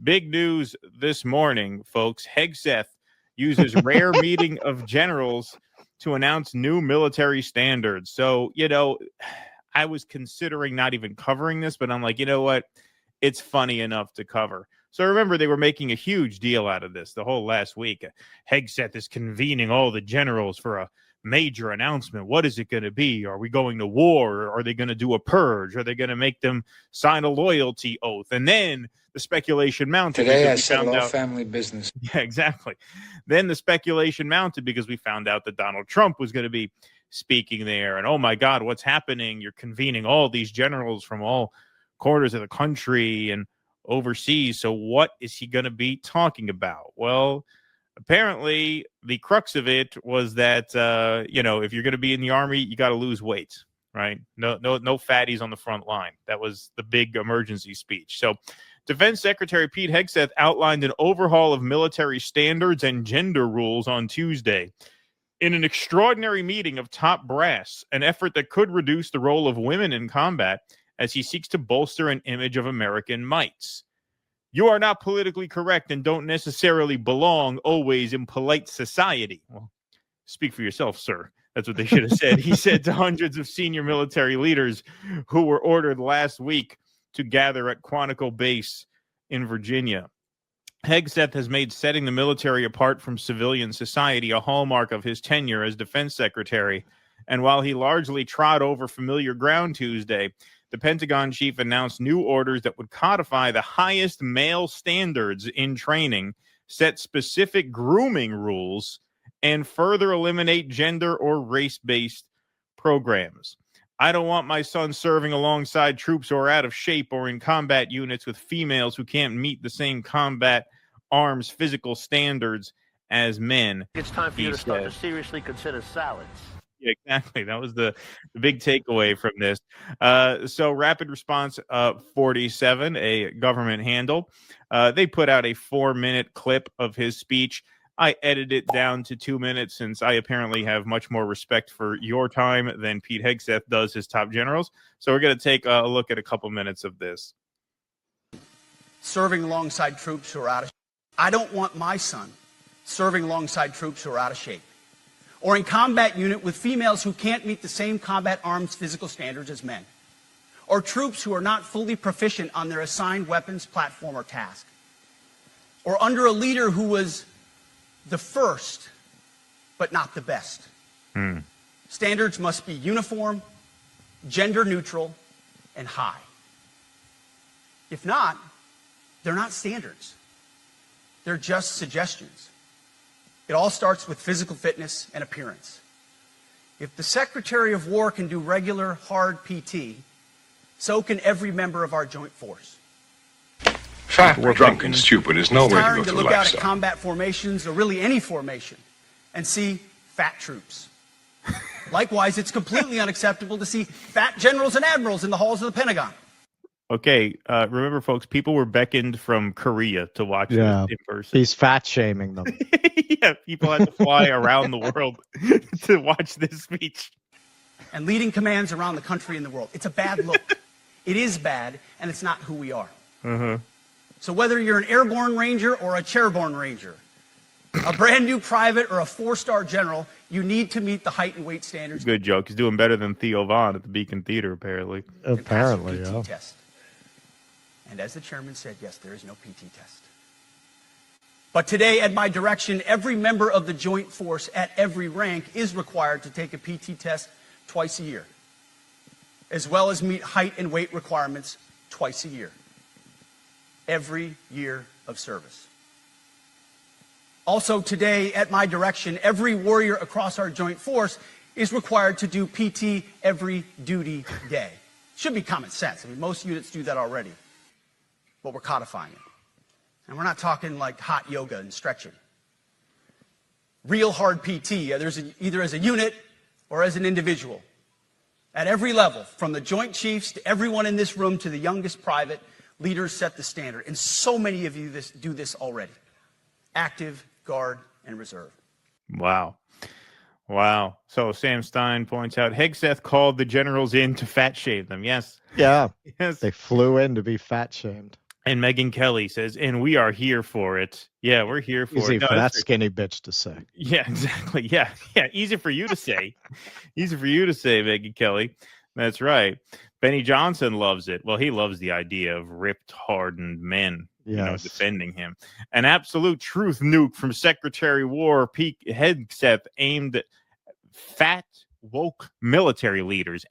Big news this morning, folks. Hegseth uses rare meeting of generals to announce new military standards. So, I was considering not even covering this, but I'm like, you know what? It's funny enough to cover. So remember, they were making a huge deal out of this the whole last week. Hegseth is convening all the generals for a major announcement. What is it going to be? Are we going to war? Are they going to do a purge? Are they going to make them sign a loyalty oath? And then the speculation mounted. Today I settled all family business. Yeah, exactly. Then the speculation mounted because we found out that Donald Trump was going to be speaking there. And oh my God, what's happening? You're convening all these generals from all corners of the country and overseas. So what is he going to be talking about? Well, apparently the crux of it was that, if you're going to be in the Army, you got to lose weight, right? No fatties on the front line. That was the big emergency speech. So Defense Secretary Pete Hegseth outlined an overhaul of military standards and gender rules on Tuesday in an extraordinary meeting of top brass, an effort that could reduce the role of women in combat as he seeks to bolster an image of American might. You are not politically correct and don't necessarily belong always in polite society. Well, speak for yourself, sir. That's what they should have said. He said to hundreds of senior military leaders who were ordered last week to gather at Quantico Base in Virginia. Hegseth has made setting the military apart from civilian society a hallmark of his tenure as defense secretary. And while he largely trod over familiar ground Tuesday, the Pentagon chief announced new orders that would codify the highest male standards in training, set specific grooming rules, and further eliminate gender or race-based programs. I don't want my son serving alongside troops who are out of shape or in combat units with females who can't meet the same combat arms physical standards as men. It's time for you to start to seriously consider salads. Yeah, exactly. That was the big takeaway from this. So Rapid Response 47, a government handle, they put out a 4-minute clip of his speech. I edited it down to 2 minutes since I apparently have much more respect for your time than Pete Hegseth does his top generals. So we're going to take a look at a couple minutes of this. Serving alongside troops who are out of shape. I don't want my son serving alongside troops who are out of shape, or in combat unit with females who can't meet the same combat arms physical standards as men, or troops who are not fully proficient on their assigned weapons, platform, or task, or under a leader who was the first, but not the best. Standards must be uniform, gender neutral, and high. If not, they're not standards. They're just suggestions. It all starts with physical fitness and appearance. If the Secretary of War can do regular, hard PT, so can every member of our joint force. Fat, drunk, and stupid is no way to go through life. It's tiring to look out at combat formations, or really any formation, and see fat troops. Likewise, it's completely unacceptable to see fat generals and admirals in the halls of the Pentagon. Okay, remember, folks, people were beckoned from Korea to watch this in person. He's fat shaming them. Yeah, people had to fly around the world to watch this speech. And leading commands around the country and the world. It's a bad look. It is bad, and it's not who we are. So whether you're an airborne ranger or a chairborne ranger, a brand new private or a 4-star general, you need to meet the height and weight standards. Good joke. He's doing better than Theo Vaughn at the Beacon Theater, apparently. Apparently, yeah. Test. And as the chairman said, yes, there is no PT test. But today, at my direction, every member of the joint force at every rank is required to take a PT test twice a year, as well as meet height and weight requirements twice a year, every year of service. Also today, at my direction, every warrior across our joint force is required to do PT every duty day. Should be common sense. I mean, most units do that already, but we're codifying it. And we're not talking like hot yoga and stretching. Real hard PT, either as a unit or as an individual. At every level, from the Joint Chiefs to everyone in this room to the youngest private, leaders set the standard. And so many of you do this already. Active, Guard, and Reserve. Wow. Wow. So Sam Stein points out, Hegseth called the generals in to fat shame them. Yes. Yeah. Yes. They flew in to be fat shamed. And Megyn Kelly says, and we are here for it. Yeah, we're here for Easy it. No, for that that's skinny bitch to say. yeah, exactly. Yeah. Yeah. Easy for you to say. Easy for you to say, Megyn Kelly. That's right. Benny Johnson loves it. Well, he loves the idea of ripped, hardened men, Yes. defending him. An absolute truth nuke from Secretary of War Pete Hegseth aimed at fat, woke military leaders.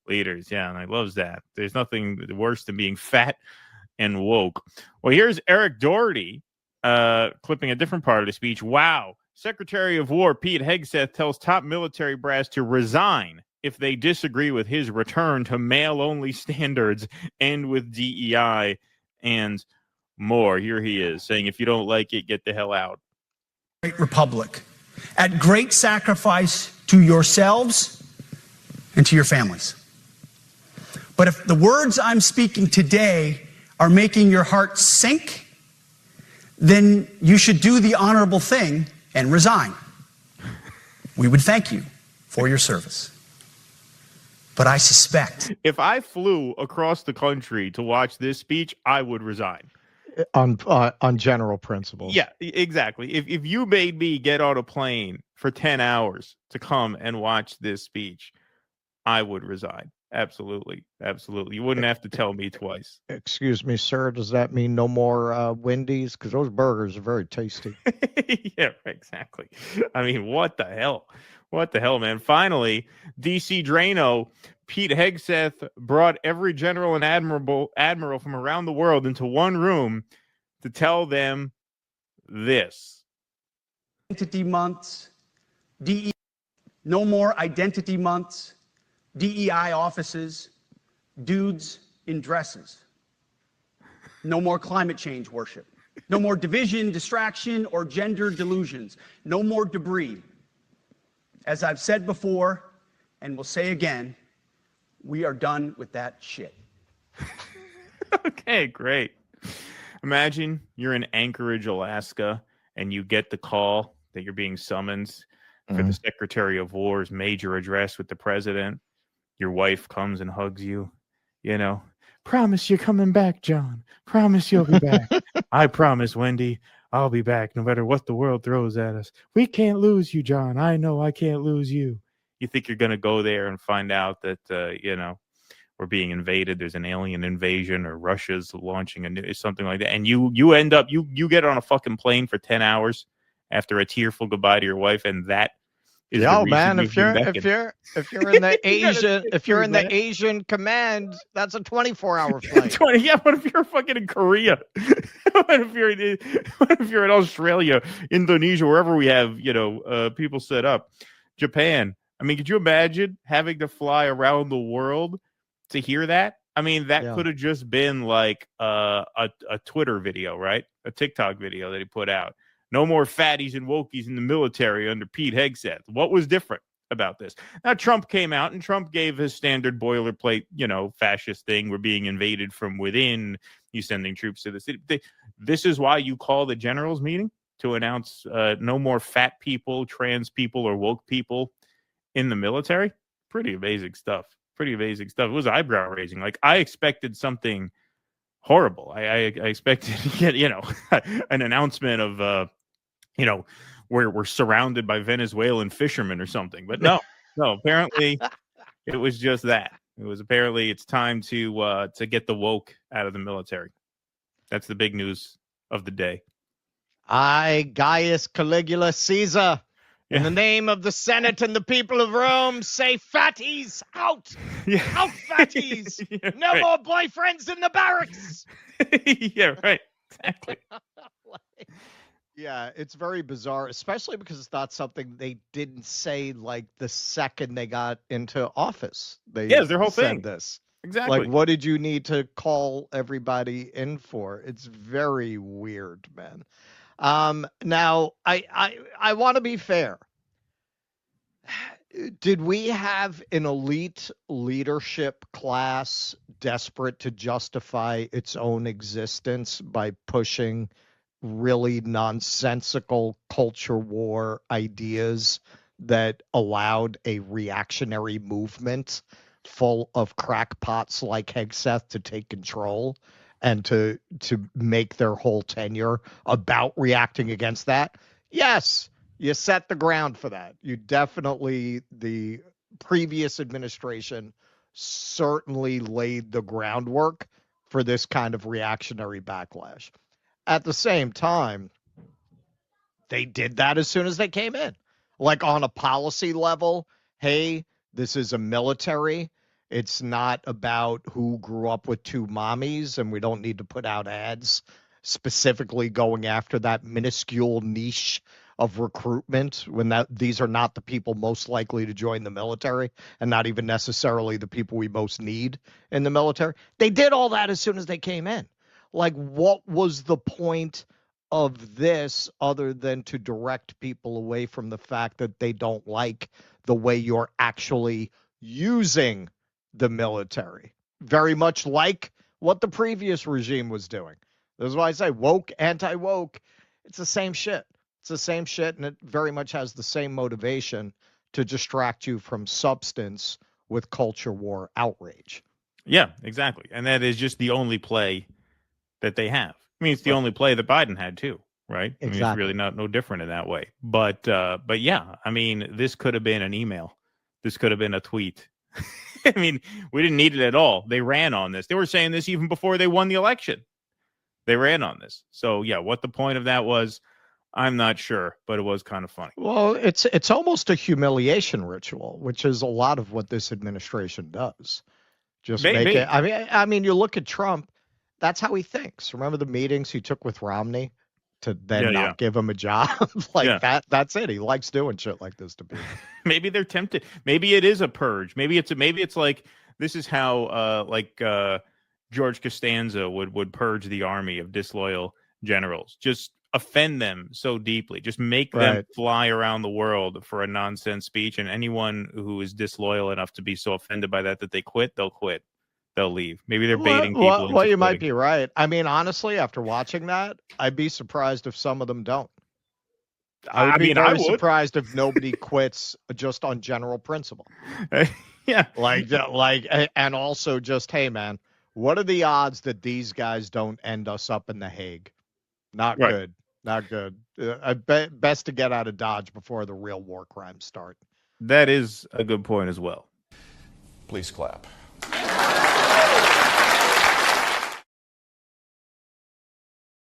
Leaders. Yeah, and I loves that. There's nothing worse than being fat and woke. Well, here's Eric Doherty clipping a different part of the speech. Wow. Secretary of War Pete Hegseth tells top military brass to resign if they disagree with his return to male-only standards and with DEI and more. Here he is saying, if you don't like it, get the hell out. Great republic, at great sacrifice to yourselves and to your families. But if the words I'm speaking today are making your heart sink, then you should do the honorable thing and resign. We would thank you for your service. But I suspect if I flew across the country to watch this speech, I would resign. On general principles. Yeah, exactly. If you made me get on a plane for 10 hours to come and watch this speech, I would resign. Absolutely. Absolutely. You wouldn't have to tell me twice. Excuse me, sir. Does that mean no more Wendy's? Because those burgers are very tasty. Yeah, exactly. I mean, what the hell? What the hell, man? Finally, DC Drano, Pete Hegseth brought every general and admiral from around the world into one room to tell them this. identity months, no more identity months, DEI offices, dudes in dresses. No more climate change worship. No more division, distraction, or gender delusions. No more debris. As I've said before, and will say again, we are done with that shit. Okay, great. Imagine you're in Anchorage, Alaska, and you get the call that you're being summoned for the Secretary of War's major address with the president. Your wife comes and hugs you, promise you're coming back, John. Promise you'll be back. I promise, Wendy, I'll be back no matter what the world throws at us. We can't lose you, John. I know I can't lose you. You think you're going to go there and find out that, we're being invaded. There's an alien invasion or Russia's launching something like that. And you end up, you get on a fucking plane for 10 hours after a tearful goodbye to your wife. And that is man, if you're in the Asian command, that's a 24-hour flight. Yeah, what if you're fucking in Korea? What if you're in Australia, Indonesia, wherever we have, people set up, Japan? I mean, could you imagine having to fly around the world to hear that? I mean, that could have just been like a Twitter video, right? A TikTok video that he put out. No more fatties and wokies in the military under Pete Hegseth. What was different about this? Now, Trump came out and Trump gave his standard boilerplate, fascist thing. We're being invaded from within. You sending troops to the city. This is why you call the generals meeting to announce no more fat people, trans people, or woke people in the military. Pretty amazing stuff. It was eyebrow raising. Like, I expected something horrible. I expected to get, an announcement of, where we're surrounded by Venezuelan fishermen or something. But no, apparently it was just that. It was apparently it's time to get the woke out of the military. That's the big news of the day. I, Gaius Caligula Caesar, in the name of the Senate and the people of Rome, say fatties out! Yeah. Out fatties! Yeah, no more boyfriends in the barracks! Yeah, right. Exactly. Yeah, it's very bizarre, especially because it's not something they didn't say like the second they got into office. It's their whole thing. This. Exactly. Like, what did you need to call everybody in for? It's very weird, man. Now, I want to be fair. Did we have an elite leadership class desperate to justify its own existence by pushing really nonsensical culture war ideas that allowed a reactionary movement full of crackpots like Hegseth to take control and to make their whole tenure about reacting against that. Yes, you set the ground for that. You definitely, the previous administration certainly laid the groundwork for this kind of reactionary backlash. At the same time, they did that as soon as they came in. Like on a policy level, hey, this is a military. It's not about who grew up with two mommies, and we don't need to put out ads specifically going after that minuscule niche of recruitment when these are not the people most likely to join the military and not even necessarily the people we most need in the military. They did all that as soon as they came in. Like, what was the point of this other than to direct people away from the fact that they don't like the way you're actually using the military? Very much like what the previous regime was doing. That's why I say woke, anti-woke. It's the same shit. It's the same shit, and it very much has the same motivation to distract you from substance with culture war outrage. Yeah, exactly. And that is just the only play that they have. I mean, it's the only play that Biden had too, right? Exactly. I mean, it's really no different in that way. But yeah, I mean, this could have been an email. This could have been a tweet. I mean, we didn't need it at all. They ran on this. They were saying this even before they won the election. They ran on this. So yeah, what the point of that was, I'm not sure, but it was kind of funny. Well, it's almost a humiliation ritual, which is a lot of what this administration does. Just make it. I mean, you look at Trump. That's how he thinks. Remember the meetings he took with Romney to then not give him a job? That's it. He likes doing shit like this to people. Maybe they're tempted. Maybe it is a purge. Maybe it's like this is how George Costanza would purge the army of disloyal generals. Just offend them so deeply. Just make them fly around the world for a nonsense speech. And anyone who is disloyal enough to be so offended by that they quit, they'll quit. They'll leave. Maybe they're baiting people. Well, you might be right. I mean, honestly, after watching that, I'd be surprised if some of them don't. I would be very surprised if nobody quits just on general principle. Yeah. And also just, hey, man, what are the odds that these guys don't end us up in The Hague? Not good. Not good. Best to get out of Dodge before the real war crimes start. That is a good point as well. Please clap.